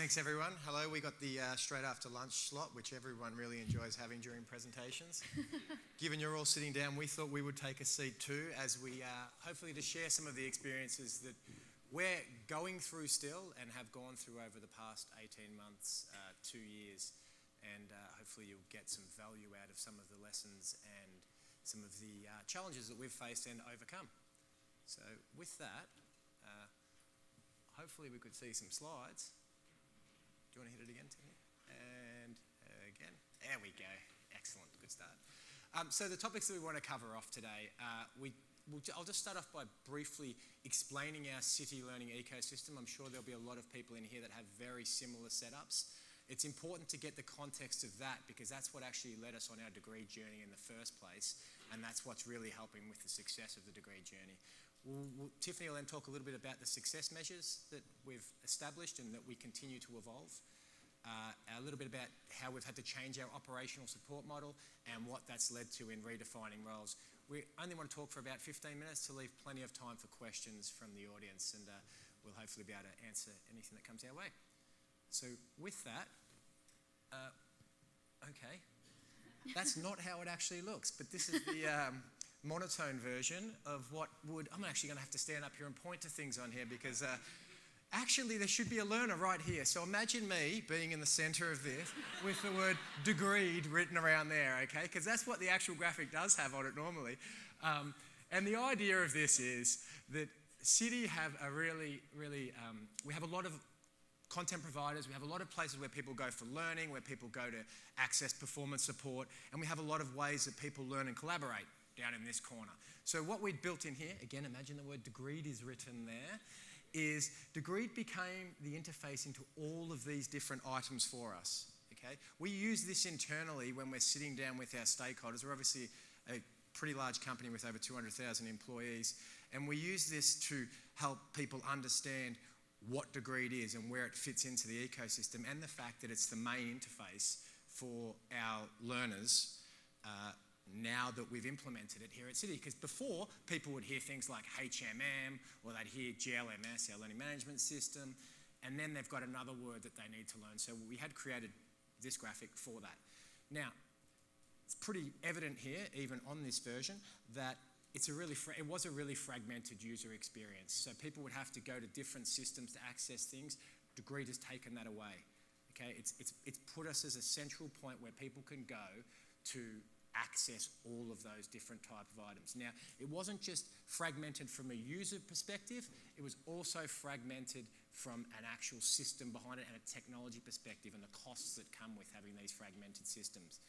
Thanks everyone. Hello, we got the straight after lunch slot, which everyone really enjoys having during presentations. Given you're all sitting down, we thought we would take a seat too as we hopefully to share some of the experiences that we're going through still and have gone through over the past 18 months, 2 years. And hopefully you'll get some value out of some of the lessons and some of the challenges that we've faced and overcome. So with that, hopefully we could see some slides. Do you want to hit it again, Tiffany? And again. There we go. Excellent. Good start. So the topics that we want to cover off today, I'll just start off by briefly explaining our Citi learning ecosystem. I'm sure there'll be a lot of people in here that have very similar setups. It's important to get the context of that because that's what actually led us on our degree journey in the first place, and that's what's really helping with the success of the degree journey. Tiffany will then talk a little bit about the success measures that we've established and that we continue to evolve. A little bit about how we've had to change our operational support model and what that's led to in redefining roles. We only want to talk for about 15 minutes to leave plenty of time for questions from the audience, and we'll hopefully be able to answer anything that comes our way. So with that, okay, that's not how it actually looks, but this is the monotone version of what would, I'm actually going to have to stand up here and point to things on here because actually there should be a learner right here. So imagine me being in the center of this with the word degreed written around there, okay? Because that's what the actual graphic does have on it normally. And the idea of this is that Citi have a really, we have a lot of content providers, we have a lot of places where people go for learning, where people go to access performance support, and we have a lot of ways that people learn and collaborate down in this corner. So what we'd built in here, again, imagine the word degreed is written there, is degreed became the interface into all of these different items for us, okay? We use this internally when we're sitting down with our stakeholders. We're obviously a pretty large company with over 200,000 employees, and we use this to help people understand what degreed is and where it fits into the ecosystem, and the fact that it's the main interface for our learners now that we've implemented it here at Citi. Because before, people would hear things like HMM, or they'd hear GLMS, our learning management system, and then they've got another word that they need to learn. So we had created this graphic for that. Now, it's pretty evident here, even on this version, that it was a really fragmented user experience. So people would have to go to different systems to access things. Degreed has taken that away. Okay, it's put us as a central point where people can go to access all of those different type of items. Now, it wasn't just fragmented from a user perspective, it was also fragmented from an actual system behind it and a technology perspective and the costs that come with having these fragmented systems.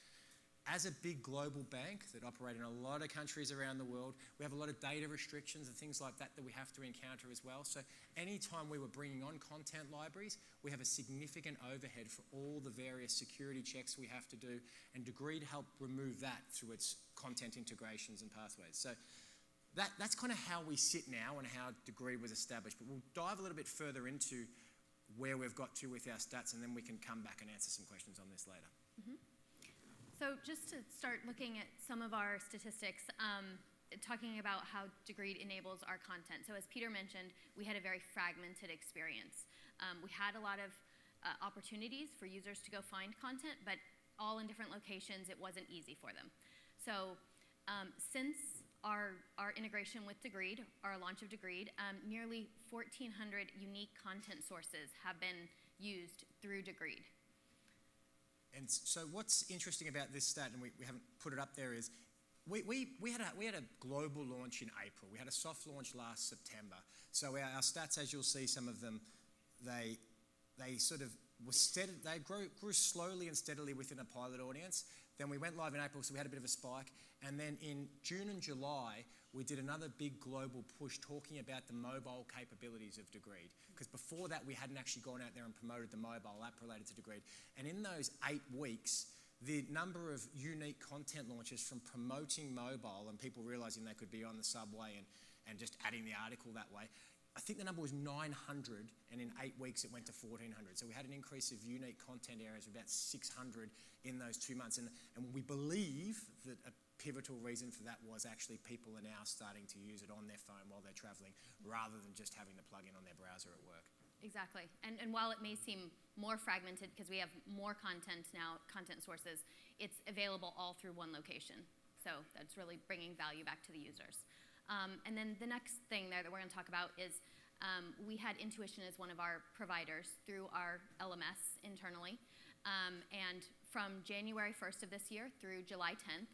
As a big global bank that operates in a lot of countries around the world, we have a lot of data restrictions and things like that we have to encounter as well. So anytime we were bringing on content libraries, we have a significant overhead for all the various security checks we have to do, and Degreed helped remove that through its content integrations and pathways. So that's kind of how we sit now and how Degreed was established. But we'll dive a little bit further into where we've got to with our stats, and then we can come back and answer some questions on this later. Mm-hmm. So just to start looking at some of our statistics, talking about how Degreed enables our content. So as Peter mentioned, we had a very fragmented experience. We had a lot of opportunities for users to go find content, but all in different locations, it wasn't easy for them. So since our integration with Degreed, our launch of Degreed, nearly 1,400 unique content sources have been used through Degreed. And so what's interesting about this stat, and we haven't put it up there, is we had a global launch in April. We had a soft launch last September. So our stats, as you'll see, some of them, they sort of were steady. They grew slowly and steadily within a pilot audience. Then we went live in April, so we had a bit of a spike. And then in June and July, we did another big global push talking about the mobile capabilities of Degreed. Because before that, we hadn't actually gone out there and promoted the mobile app related to Degreed. And in those 8 weeks, the number of unique content launches from promoting mobile and people realizing they could be on the subway and just adding the article that way, I think the number was 900, and in 8 weeks it went to 1,400. So we had an increase of unique content areas of about 600 in those 2 months. And we believe that a pivotal reason for that was actually people are now starting to use it on their phone while they're traveling, rather than just having to plug in on their browser at work. exactly. And while it may seem more fragmented because we have more content now, content sources, it's available all through one location. So that's really bringing value back to the users. And then the next thing there that we're going to talk about is we had Intuition as one of our providers through our LMS internally. And from January 1st of this year through July 10th,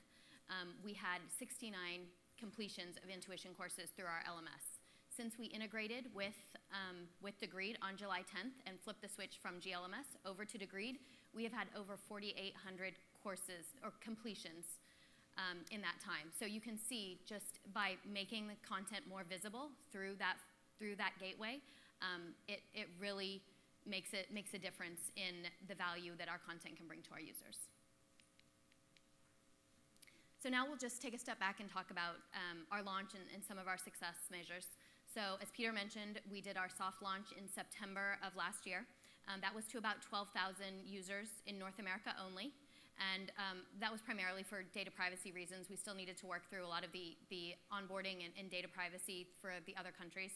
we had 69 completions of Intuition courses through our LMS. Since we integrated with Degreed on July 10th and flipped the switch from GLMS over to Degreed, we have had over 4,800 courses or completions in that time. So you can see just by making the content more visible through that gateway, it really makes a difference in the value that our content can bring to our users. So now we'll just take a step back and talk about our launch and some of our success measures. So as Peter mentioned, we did our soft launch in September of last year. That was to about 12,000 users in North America only. And that was primarily for data privacy reasons. We still needed to work through a lot of the onboarding and data privacy for the other countries.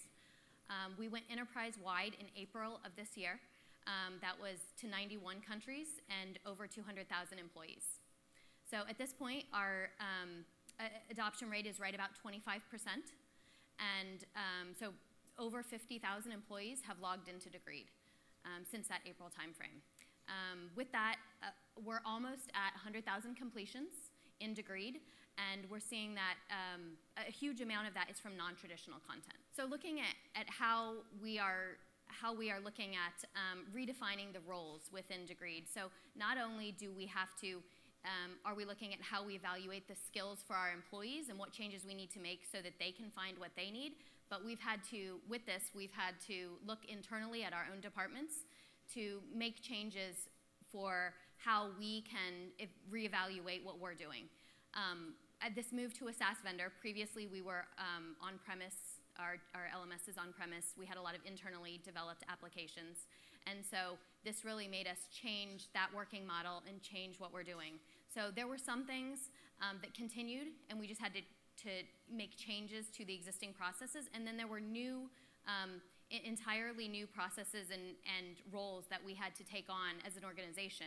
We went enterprise-wide in April of this year. That was to 91 countries and over 200,000 employees. So at this point, our adoption rate is right about 25%. And so over 50,000 employees have logged into Degreed since that April timeframe. With that, we're almost at 100,000 completions in Degreed, and we're seeing that a huge amount of that is from non-traditional content. So looking at how we are looking at redefining the roles within Degreed. So not only do we have to are we looking at how we evaluate the skills for our employees and what changes we need to make so that they can find what they need? But we've had to look internally at our own departments to make changes for how we can reevaluate what we're doing. At this move to a SaaS vendor, previously we were on-premise, our LMS is on-premise. We had a lot of internally developed applications. And so this really made us change that working model and change what we're doing. So there were some things that continued, and we just had to make changes to the existing processes. And then there were entirely new processes and roles that we had to take on as an organization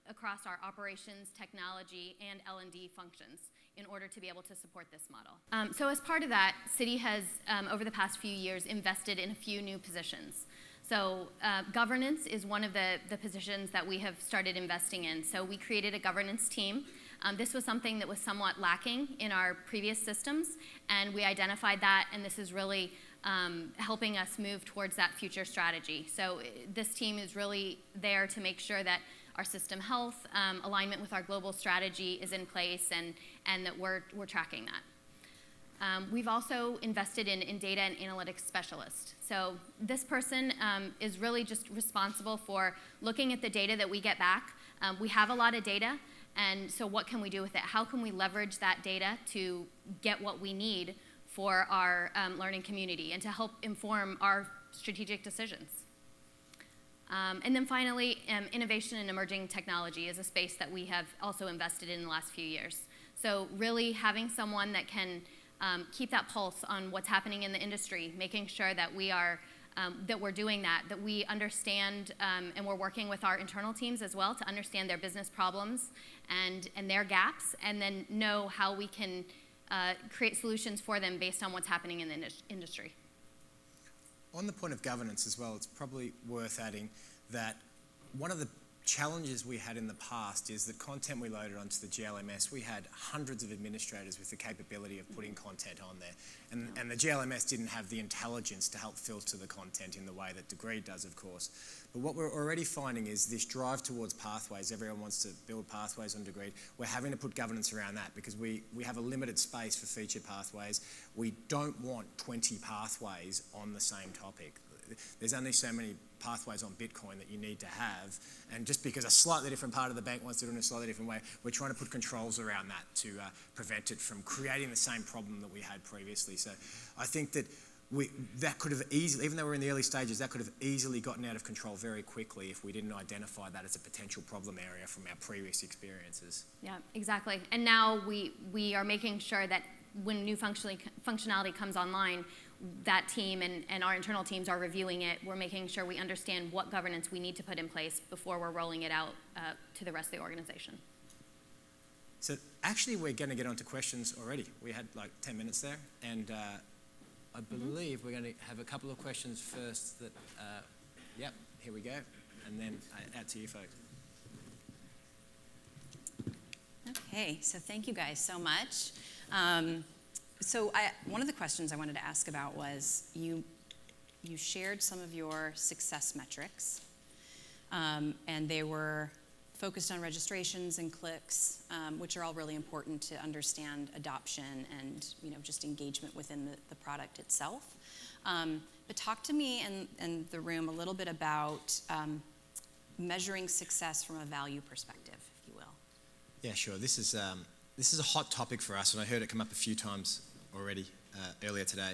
across our operations, technology, and L&D functions in order to be able to support this model. So as part of that, Citi has, over the past few years, invested in a few new positions. So governance is one of the positions that we have started investing in. So we created a governance team. This was something that was somewhat lacking in our previous systems, and we identified that, and this is really helping us move towards that future strategy. So this team is really there to make sure that our system health, alignment with our global strategy is in place, and that we're tracking that. We've also invested in data and analytics specialists. So this person is really just responsible for looking at the data that we get back. We have a lot of data, and so what can we do with it? How can we leverage that data to get what we need for our learning community and to help inform our strategic decisions? And then finally, innovation and emerging technology is a space that we have also invested in the last few years. So really having someone that can keep that pulse on what's happening in the industry, making sure that we're doing that we understand, and we're working with our internal teams as well to understand their business problems and their gaps, and then know how we can create solutions for them based on what's happening in the industry. On the point of governance as well, it's probably worth adding that one of the challenges we had in the past is the content we loaded onto the GLMS. We had hundreds of administrators with the capability of putting content on there. And the GLMS didn't have the intelligence to help filter the content in the way that Degreed does, of course. But what we're already finding is this drive towards pathways. Everyone wants to build pathways on Degreed. We're having to put governance around that because we have a limited space for feature pathways. We don't want 20 pathways on the same topic. There's only so many pathways on Bitcoin that you need to have, and just because a slightly different part of the bank wants to do it in a slightly different way, we're trying to put controls around that to prevent it from creating the same problem that we had previously. So I think that that could have easily, even though we're in the early stages, that could have easily gotten out of control very quickly if we didn't identify that as a potential problem area from our previous experiences. Yeah, exactly. And now we are making sure that when new functionality comes online, that team and our internal teams are reviewing it. We're making sure we understand what governance we need to put in place before we're rolling it out to the rest of the organization. So actually, we're going to get on to questions already. We had like 10 minutes there, and I believe we're going to have a couple of questions first that, yep, here we go, and then out to you folks. Okay, so thank you guys so much. One of the questions I wanted to ask about was you shared some of your success metrics, and they were focused on registrations and clicks, which are all really important to understand adoption and just engagement within the product itself. But talk to me and the room a little bit about measuring success from a value perspective, if you will. Yeah, sure. This is a hot topic for us, and I heard it come up a few times already earlier today.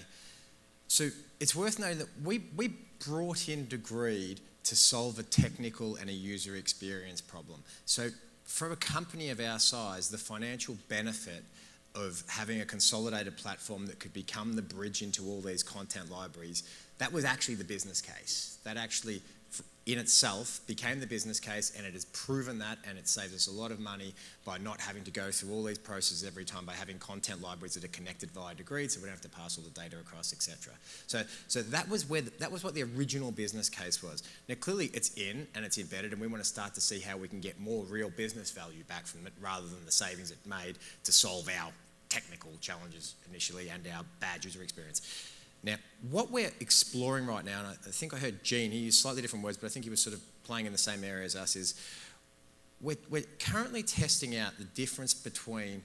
So it's worth noting that we brought in Degreed to solve a technical and a user experience problem. So for a company of our size, the financial benefit of having a consolidated platform that could become the bridge into all these content libraries, that was actually the business case. That actually, in itself, became the business case, and it has proven that, and it saves us a lot of money by not having to go through all these processes every time, by having content libraries that are connected via Degreed, so we don't have to pass all the data across, etc. So that was what the original business case was. Now clearly it's in and it's embedded, and we want to start to see how we can get more real business value back from it, rather than the savings it made to solve our technical challenges initially and our bad user experience. Now, what we're exploring right now, and I think I heard Gene, he used slightly different words, but I think he was sort of playing in the same area as us, is we're currently testing out the difference between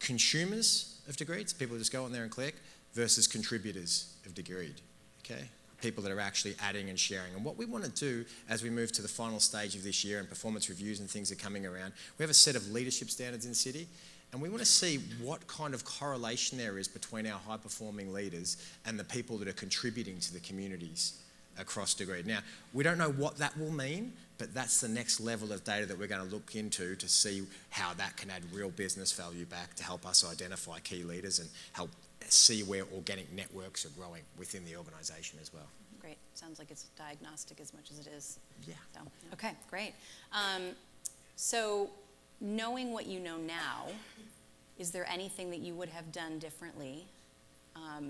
consumers of Degreed, so people just go on there and click, versus contributors of Degreed, okay? People that are actually adding and sharing. And what we want to do as we move to the final stage of this year and performance reviews and things are coming around, we have a set of leadership standards in the city, and we want to see what kind of correlation there is between our high-performing leaders and the people that are contributing to the communities across Degreed. Now, we don't know what that will mean, but that's the next level of data that we're going to look into to see how that can add real business value back to help us identify key leaders and help see where organic networks are growing within the organisation as well. Great. Sounds like it's diagnostic as much as it is. Yeah. So, okay, great. So knowing what you know now, is there anything that you would have done differently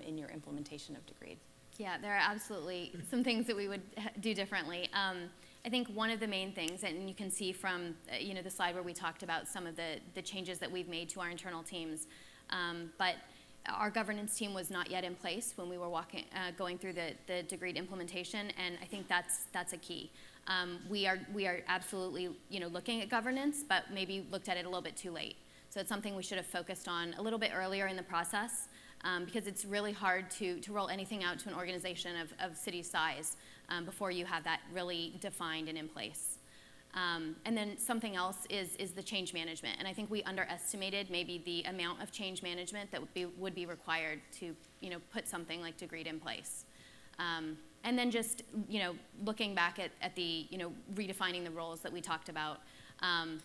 in your implementation of Degreed? Yeah, there are absolutely some things that we would do differently. I think one of the main things, and you can see from the slide where we talked about some of the changes that we've made to our internal teams, but our governance team was not yet in place when we were going through the Degreed implementation, and I think that's a key. We are absolutely looking at governance, but maybe looked at it a little bit too late. So it's something we should have focused on a little bit earlier in the process, because it's really hard to roll anything out to an organization of city size before you have that really defined and in place. And then something else is the change management, and I think we underestimated maybe the amount of change management that would be required to put something like Degreed in place. And then just looking back at the redefining the roles that we talked about.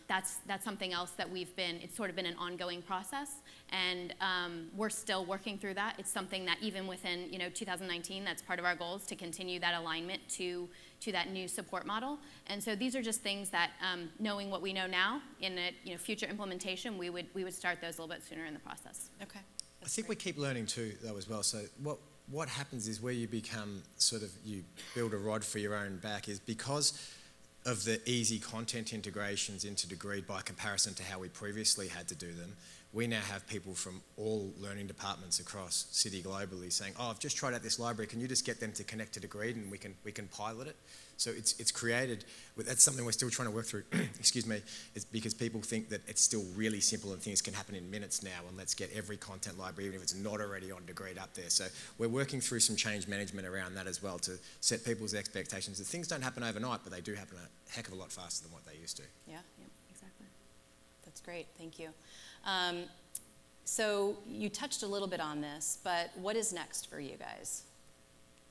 That's something else that it's sort of been an ongoing process, and we're still working through that. It's something that even within 2019, that's part of our goals, to continue that alignment to that new support model. And so these are just things that, knowing what we know now, in a future implementation, we would start those a little bit sooner in the process. Okay. I think we keep learning too, though, as well. So what happens is where you become you build a rod for your own back is because of the easy content integrations into Degreed by comparison to how we previously had to do them. We now have people from all learning departments across City globally saying, "Oh, I've just tried out this library. Can you just get them to connect to Degreed and we can pilot it?" So it's created. That's something we're still trying to work through. Excuse me. It's because people think that it's still really simple and things can happen in minutes now, and let's get every content library, even if it's not already on Degreed, up there. So we're working through some change management around that as well to set people's expectations that things don't happen overnight, but they do happen a heck of a lot faster than what they used to. Yeah, exactly. That's great. Thank you. So you touched a little bit on this, but what is next for you guys?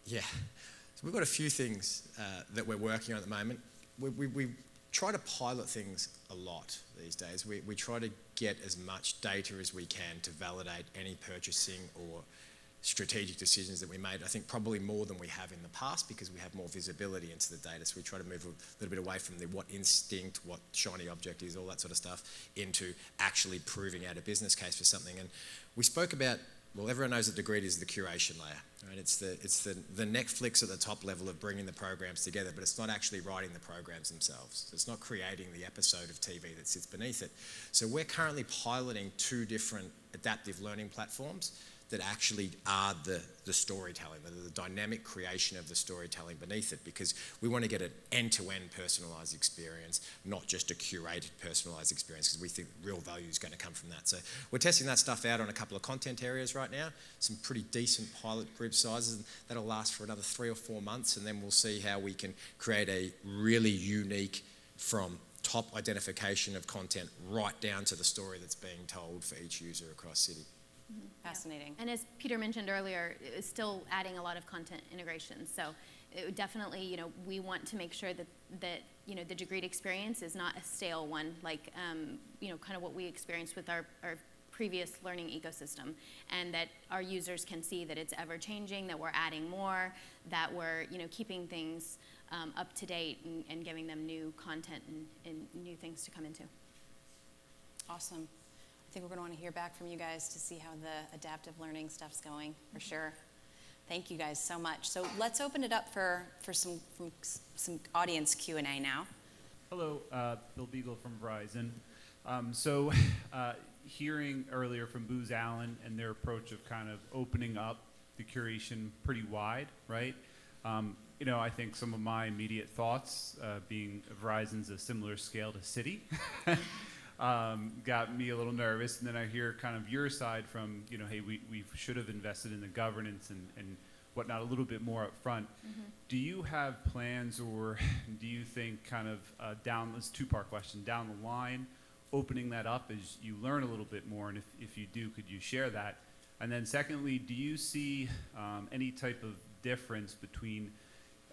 Yeah. So we've got a few things that we're working on at the moment. We try to pilot things a lot these days. We try to get as much data as we can to validate any purchasing or strategic decisions that we made. I think probably more than we have in the past because we have more visibility into the data. So we try to move a little bit away from the what instinct, what shiny object is, all that sort of stuff, into actually proving out a business case for something. And we spoke about, well, everyone knows that Degreed is the curation layer, right? It's the Netflix at the top level of bringing the programs together, but it's not actually writing the programs themselves. So it's not creating the episode of TV that sits beneath it. So we're currently piloting 2 different adaptive learning platforms that actually are the storytelling, the dynamic creation of the storytelling beneath it, because we want to get an end-to-end personalised experience, not just a curated personalised experience, because we think real value is going to come from that. So we're testing that stuff out on a couple of content areas right now, some pretty decent pilot group sizes, and that'll last for another 3 or 4 months, and then we'll see how we can create a really unique, from top identification of content right down to the story that's being told for each user across Citi. Fascinating. And as Peter mentioned earlier, it's still adding a lot of content integration. So it would definitely, we want to make sure that the Degreed experience is not a stale one, like, kind of what we experienced with our previous learning ecosystem, and that our users can see that it's ever changing, that we're adding more, that we're, keeping things up to date and giving them new content and new things to come into. Awesome. I think we're going to want to hear back from you guys to see how the adaptive learning stuff's going, for sure. Thank you guys so much. So let's open it up for some audience Q&A now. Hello, Bill Beagle from Verizon. Hearing earlier from Booz Allen and their approach of kind of opening up the curation pretty wide, right? I think some of my immediate thoughts, being Verizon's a similar scale to Citi, got me a little nervous. And then I hear kind of your side from, hey, we should have invested in the governance and whatnot a little bit more up front. Mm-hmm. Do you have plans, or do you think kind of this 2-part question, down the line, opening that up as you learn a little bit more? And if you do, could you share that? And then secondly, do you see any type of difference between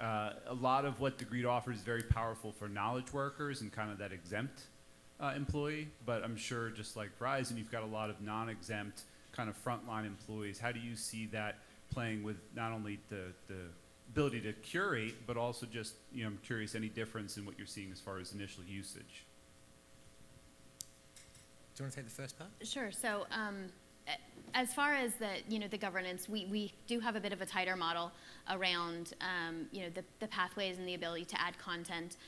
a lot of what Degreed offers is very powerful for knowledge workers and kind of that exempt employee, but I'm sure just like Verizon, you've got a lot of non-exempt kind of frontline employees. How do you see that playing with not only the ability to curate, but also just, I'm curious, any difference in what you're seeing as far as initial usage? Do you want to take the first part? Sure. So as far as the governance, we do have a bit of a tighter model around the pathways and the ability to add content.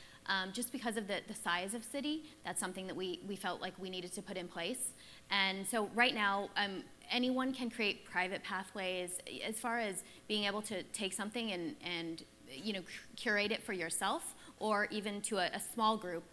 Just because of the size of Citi, that's something that we felt like we needed to put in place. And so right now, anyone can create private pathways. As far as being able to take something and curate it for yourself, or even to a small group,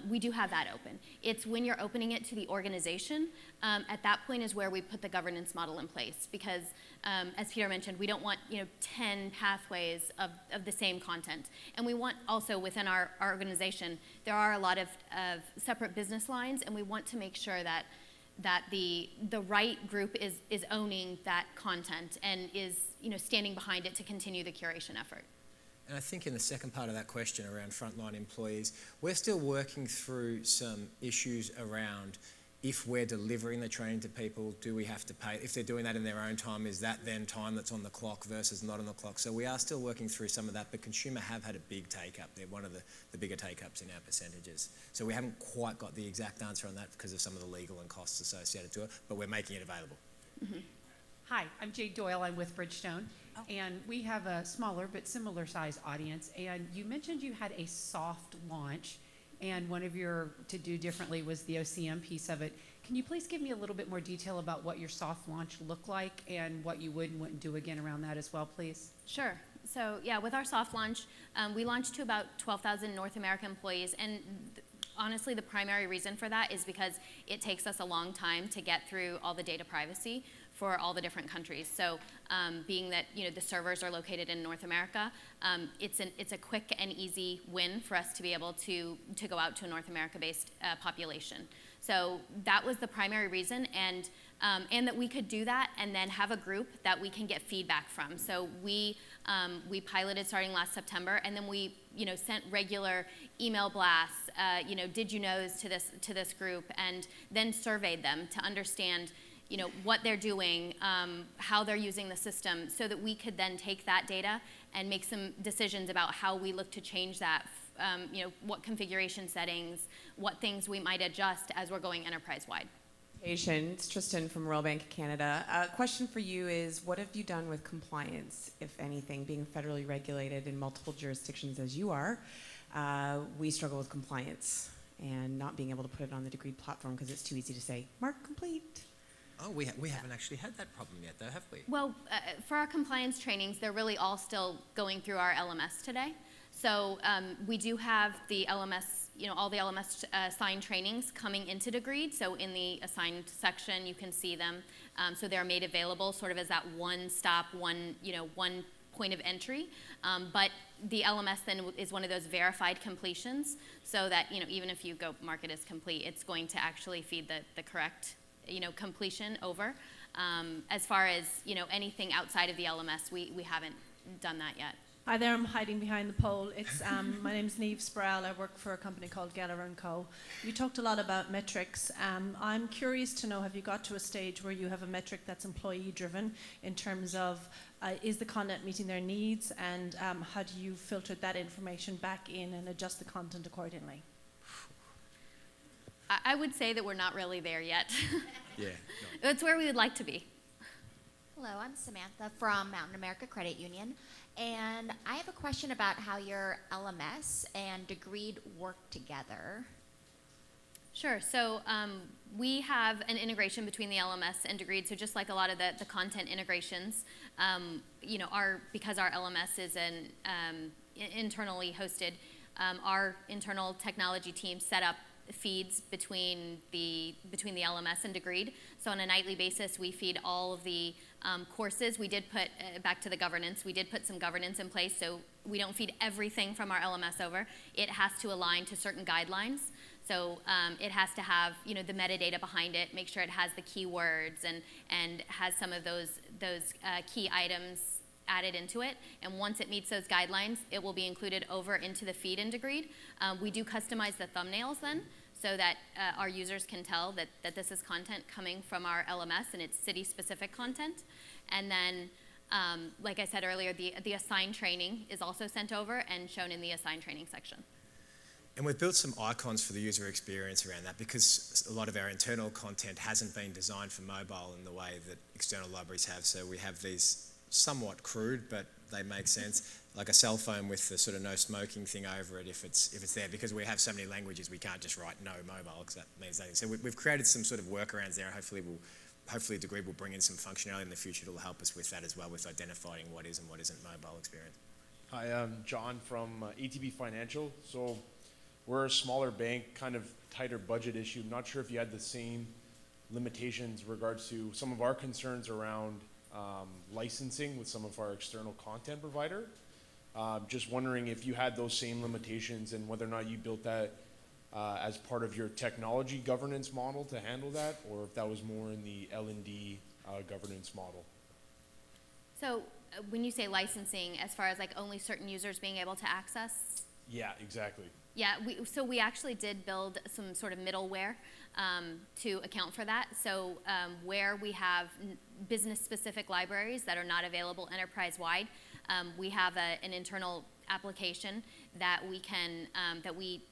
we do have that open. It's when you're opening it to the organization, at that point is where we put the governance model in place, because as Peter mentioned, we don't want 10 pathways of the same content. And we want also within our organization, there are a lot of separate business lines, and we want to make sure that the right group is owning that content and is standing behind it to continue the curation effort. And I think in the second part of that question around frontline employees, we're still working through some issues around, if we're delivering the training to people, do we have to pay? If they're doing that in their own time, is that then time that's on the clock versus not on the clock? So we are still working through some of that, but consumer have had a big take-up. They're one of the bigger take-ups in our percentages. So we haven't quite got the exact answer on that because of some of the legal and costs associated to it, but we're making it available. Mm-hmm. Hi, I'm Jade Doyle. I'm with Bridgestone. Oh. And we have a smaller but similar size audience. And you mentioned you had a soft launch, and one of your to do differently was the OCM piece of it. Can you please give me a little bit more detail about what your soft launch looked like and what you would and wouldn't do again around that as well, please? Sure. So yeah, with our soft launch, we launched to about 12,000 North American employees, and honestly, the primary reason for that is because it takes us a long time to get through all the data privacy for all the different countries. So being that the servers are located in North America, it's a quick and easy win for us to be able to go out to a North America-based population. So that was the primary reason, and that we could do that and then have a group that we can get feedback from. So we piloted starting last September, and then we sent regular email blasts, did you knows to this group, and then surveyed them to understand what they're doing, how they're using the system, so that we could then take that data and make some decisions about how we look to change that, what configuration settings, what things we might adjust as we're going enterprise-wide. It's Tristan from Royal Bank of Canada. A question for you is, what have you done with compliance, if anything, being federally regulated in multiple jurisdictions as you are? We struggle with compliance and not being able to put it on the Degreed platform because it's too easy to say, mark complete. Oh, we haven't actually had that problem yet, though, have we? Well, for our compliance trainings, they're really all still going through our LMS today. So we do have the LMS, all the LMS assigned trainings coming into Degreed. So in the assigned section, you can see them. So they're made available sort of as that one stop, one point of entry. But the LMS then is one of those verified completions, so that even if you go mark it as complete, it's going to actually feed the correct completion over. As far as anything outside of the LMS, we haven't done that yet. Hi there, I'm hiding behind the pole. It's my name's Neve Sproul. I work for a company called Geller & Co. You talked a lot about metrics. I'm curious to know, have you got to a stage where you have a metric that's employee driven in terms of is the content meeting their needs, and how do you filter that information back in and adjust the content accordingly? I would say that we're not really there yet. Yeah. That's where we would like to be. Hello, I'm Samantha from Mountain America Credit Union, and I have a question about how your LMS and Degreed work together. Sure. So we have an integration between the LMS and Degreed. So just like a lot of the content integrations, because our LMS is an internally hosted, our internal technology team set up feeds between the LMS and Degreed. So on a nightly basis, we feed all of the courses. We did put, back to the governance, we did put some governance in place, so we don't feed everything from our LMS over. It has to align to certain guidelines. So it has to have the metadata behind it, make sure it has the keywords and has some of those key items added into it. And once it meets those guidelines, it will be included over into the feed in Degreed. We do customize the thumbnails then, so that our users can tell that this is content coming from our LMS and it's city-specific content. And then, like I said earlier, the assigned training is also sent over and shown in the assigned training section. And we've built some icons for the user experience around that, because a lot of our internal content hasn't been designed for mobile in the way that external libraries have. So we have these somewhat crude, but they make sense, like a cell phone with the sort of no smoking thing over it if it's there, because we have so many languages we can't just write no mobile, because that means nothing. So we've created some sort of workarounds there. Hopefully Degreed will bring in some functionality in the future that will help us with that as well, with identifying what is and what isn't mobile experience. Hi, I'm John from ATB Financial. So we're a smaller bank, kind of tighter budget issue. I'm not sure if you had the same limitations in regards to some of our concerns around licensing with some of our external content provider. Just wondering if you had those same limitations and whether or not you built that as part of your technology governance model to handle that, or if that was more in the L&D governance model. So when you say licensing, as far as like only certain users being able to access? Yeah, exactly. Yeah, we actually did build some sort of middleware to account for that. So where we have business-specific libraries that are not available enterprise-wide, we have an internal application that we can that we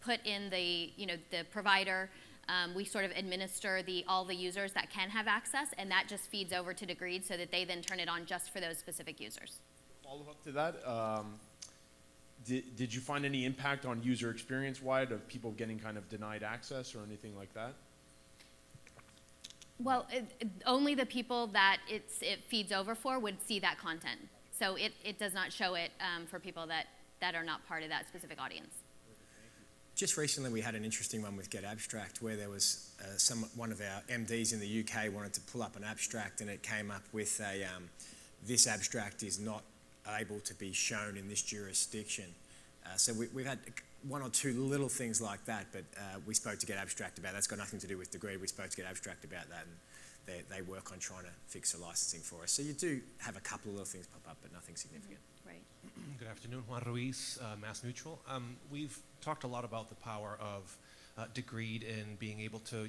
put in the provider. We sort of administer all the users that can have access, and that just feeds over to Degreed so that they then turn it on just for those specific users. Follow up to that. Did you find any impact on user experience-wide of people getting kind of denied access or anything like that? Well, only the people that it feeds over for would see that content. So it does not show it for people that are not part of that specific audience. Just recently we had an interesting one with Get Abstract, where there was one of our MDs in the UK wanted to pull up an abstract, and it came up with this abstract is not able to be shown in this jurisdiction. So we've had one or two little things like that, but we spoke to Get Abstract about that. That's got nothing to do with Degreed. We spoke to Get Abstract about that, and they work on trying to fix the licensing for us. So you do have a couple of little things pop up, but nothing significant. Right. Good afternoon, Juan Ruiz, Mass Mutual. We've talked a lot about the power of Degreed in being able to,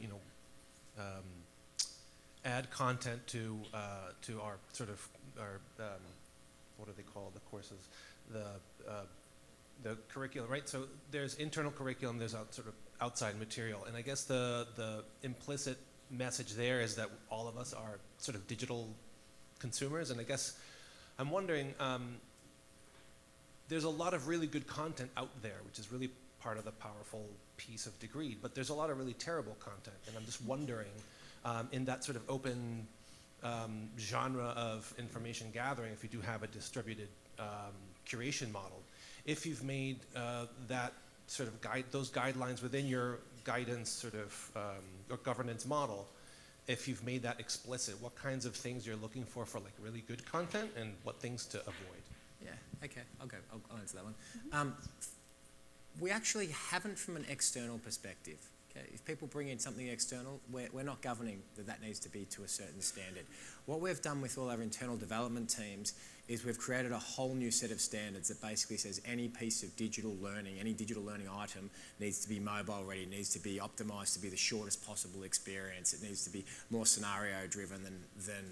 add content to our sort of our what are they called, the courses, the curriculum, right? So there's internal curriculum, there's sort of outside material, and I guess the implicit message there is that all of us are sort of digital consumers, and I guess I'm wondering, there's a lot of really good content out there, which is really part of the powerful piece of Degreed, but there's a lot of really terrible content, and I'm just wondering, in that sort of open genre of information gathering, if you do have a distributed curation model, if you've made that sort of those guidelines within your guidance sort of or governance model, if you've made that explicit, what kinds of things you're looking for like really good content and what things to avoid? Yeah, okay, I'll answer that one. We actually haven't from an external perspective. Okay? If people bring in something external, we're not governing that needs to be to a certain standard. What we've done with all our internal development teams is we've created a whole new set of standards that basically says any piece of digital learning, any digital learning item needs to be mobile ready, needs to be optimized to be the shortest possible experience. It needs to be more scenario driven than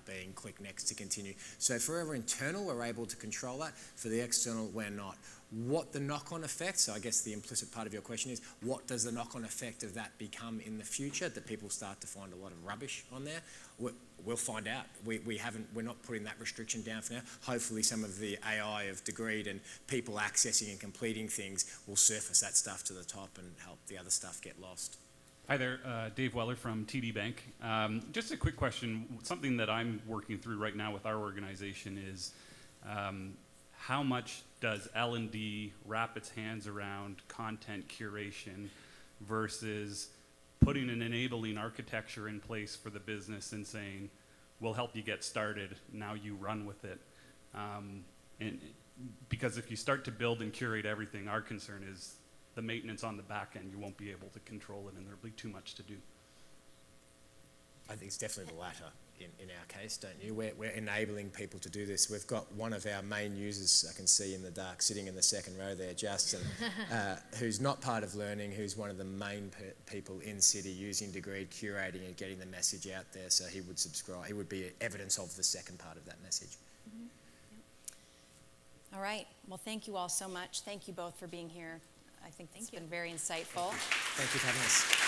being click next to continue. So for our internal, we're able to control that. For the external, we're not. What the knock-on effect, so I guess the implicit part of your question is, what does the knock-on effect of that become in the future, that people start to find a lot of rubbish on there? We'll find out. We're not putting that restriction down for now. Hopefully some of the AI of Degreed and people accessing and completing things will surface that stuff to the top and help the other stuff get lost. Hi there, Dave Weller from TD Bank. Just a quick question. Something that I'm working through right now with our organization is how much does L&D wrap its hands around content curation versus putting an enabling architecture in place for the business and saying, we'll help you get started, now you run with it. And because if you start to build and curate everything, our concern is the maintenance on the back end, you won't be able to control it and there'll be too much to do. I think it's definitely the latter in our case, don't you? We're enabling people to do this. We've got one of our main users, I can see in the dark, sitting in the second row there, Justin, who's not part of learning, who's one of the main people in Citi using Degreed, curating and getting the message out there, so he would subscribe. He would be evidence of the second part of that message. Mm-hmm. Yep. All right. Well, thank you all so much. Thank you both for being here. I think it's been very insightful. Thank you for having us.